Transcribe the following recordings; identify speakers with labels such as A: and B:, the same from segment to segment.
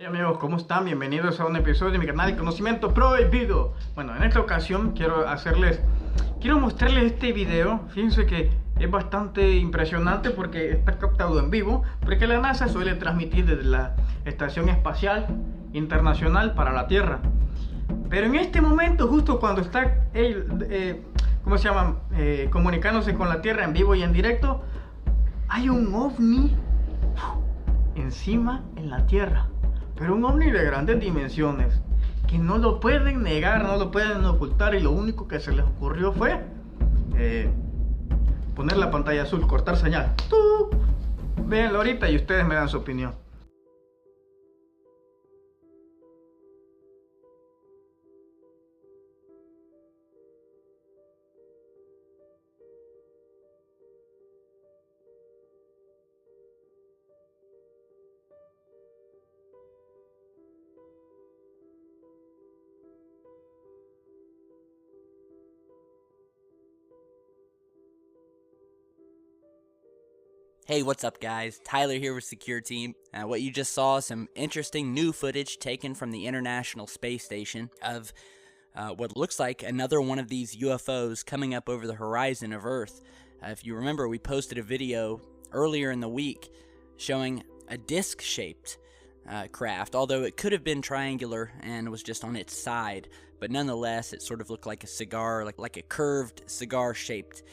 A: Hey amigos, ¿cómo están? Bienvenidos a un episodio de mi canal de Conocimiento Prohibido. Bueno, en esta ocasión quiero mostrarles este video. Fíjense que es bastante impresionante porque está captado en vivo, porque la NASA suele transmitir desde la Estación Espacial Internacional para la Tierra. Pero en este momento, justo cuando está comunicándose con la Tierra en vivo y en directo, hay un ovni encima en la Tierra. Pero un ovni de grandes dimensiones, que no lo pueden negar, no lo pueden ocultar, y lo único que se les ocurrió fue poner la pantalla azul, cortar señal. Véanlo ahorita y ustedes me dan su opinión.
B: Hey, what's up guys? Tyler here with Secure Team. What you just saw is some interesting new footage taken from the International Space Station of what looks like another one of these UFOs coming up over the horizon of Earth. If you remember, we posted a video earlier in the week showing a disc-shaped craft, although it could have been triangular and was just on its side, but nonetheless it sort of looked like a cigar, like a curved cigar-shaped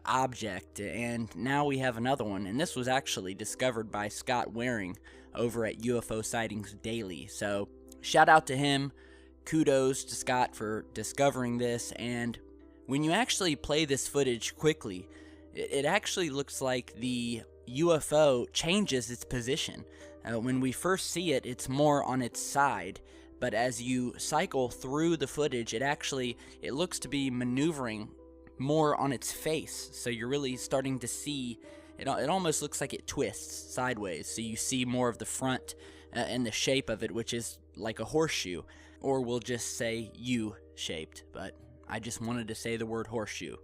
B: object. And now we have another one, and this was actually discovered by Scott Waring over at UFO Sightings Daily. So shout out to him, kudos to Scott for discovering this. And when you actually play this footage quickly, it actually looks like the UFO changes its position. When we first see it, it's more on its side, but as you cycle through the footage, it looks to be maneuvering more on its face. So you're really starting to see it almost looks like it twists sideways, so you see more of the front and the shape of it, which is like a horseshoe, or we'll just say U-shaped, but I just wanted to say the word horseshoe.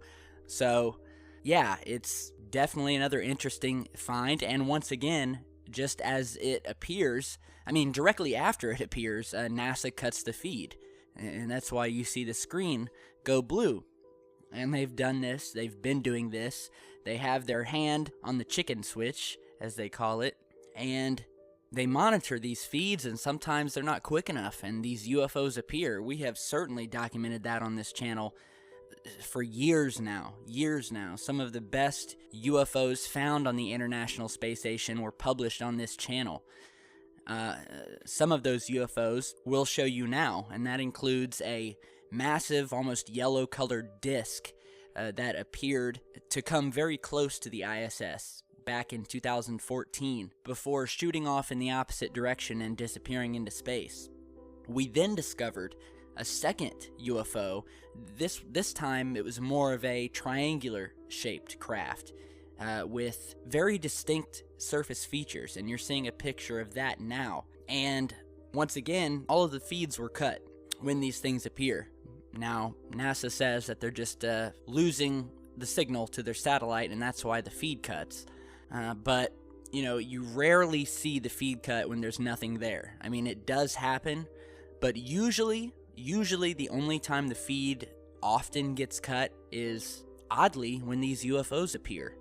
B: So yeah, it's definitely another interesting find. And once again, just as it appears, directly after it appears, NASA cuts the feed, and that's why you see the screen go blue. And they've done this, they've been doing this, they have their hand on the chicken switch, as they call it, and they monitor these feeds, and sometimes they're not quick enough, and these UFOs appear. We have certainly documented that on this channel for years now. Some of the best UFOs found on the International Space Station were published on this channel. Some of those UFOs we'll show you now, and that includes a massive, almost yellow-colored disc that appeared to come very close to the ISS back in 2014 before shooting off in the opposite direction and disappearing into space. We then discovered a second UFO. This time it was more of a triangular-shaped craft with very distinct surface features, and you're seeing a picture of that now. And once again, all of the feeds were cut when these things appear. Now, NASA says that they're just losing the signal to their satellite, and that's why the feed cuts. But, you rarely see the feed cut when there's nothing there. It does happen, but usually the only time the feed often gets cut is, oddly, when these UFOs appear.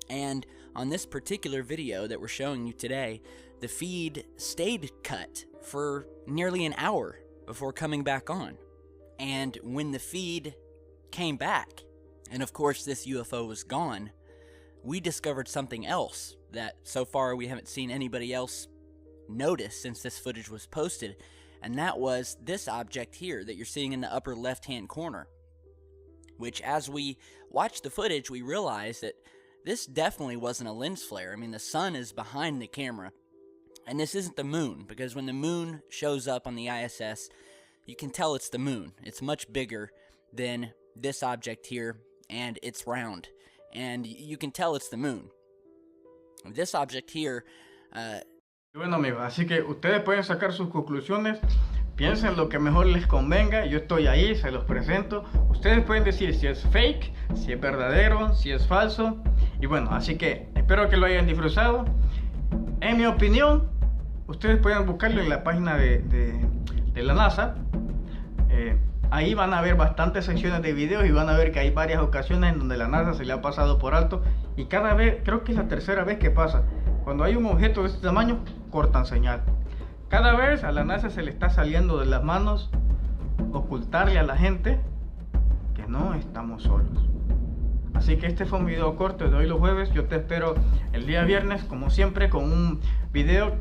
B: And on this particular video that we're showing you today, the feed stayed cut for nearly an hour before coming back on. And when the feed came back, and of course this UFO was gone, we discovered something else that so far we haven't seen anybody else notice since this footage was posted, and that was this object here that you're seeing in the upper left-hand corner, which as we watched the footage, we realized that this definitely wasn't a lens flare. The sun is behind the camera, and this isn't the moon, because when the moon shows up on the ISS, you can tell it's the moon. It's much bigger than this object here, and it's round, and you can tell it's the moon. This object here
A: Bueno amigos, así que ustedes pueden sacar sus conclusiones, piensen lo que mejor les convenga. Yo estoy ahí, se los presento. Ustedes pueden decir si es fake, si es verdadero, si es falso. Y bueno, así que espero que lo hayan disfrutado. En mi opinión, Ustedes pueden buscarlo en la página de la NASA. Ahí van a ver bastantes secciones de videos y van a ver que hay varias ocasiones en donde la NASA se le ha pasado por alto, y cada vez, creo que es la tercera vez que pasa, cuando hay un objeto de este tamaño, cortan señal. Cada vez a la NASA se le está saliendo de las manos ocultarle a la gente que no estamos solos. Así que este fue un video corto de hoy los jueves. Yo te espero el día viernes, como siempre, con un video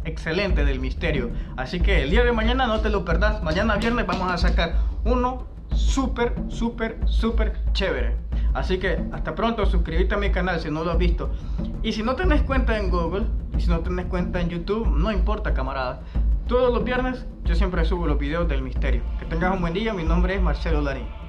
A: excelente del misterio. Así que el día de mañana no te lo perdás. Mañana viernes vamos a sacar uno súper chévere. Así que hasta pronto. Suscríbete a mi canal si no lo has visto. Y si no tenés cuenta en Google, y si no tenés cuenta en YouTube, no importa, camaradas. Todos los viernes yo siempre subo los videos del misterio. Que tengas un buen día. Mi nombre es Marcelo Larín.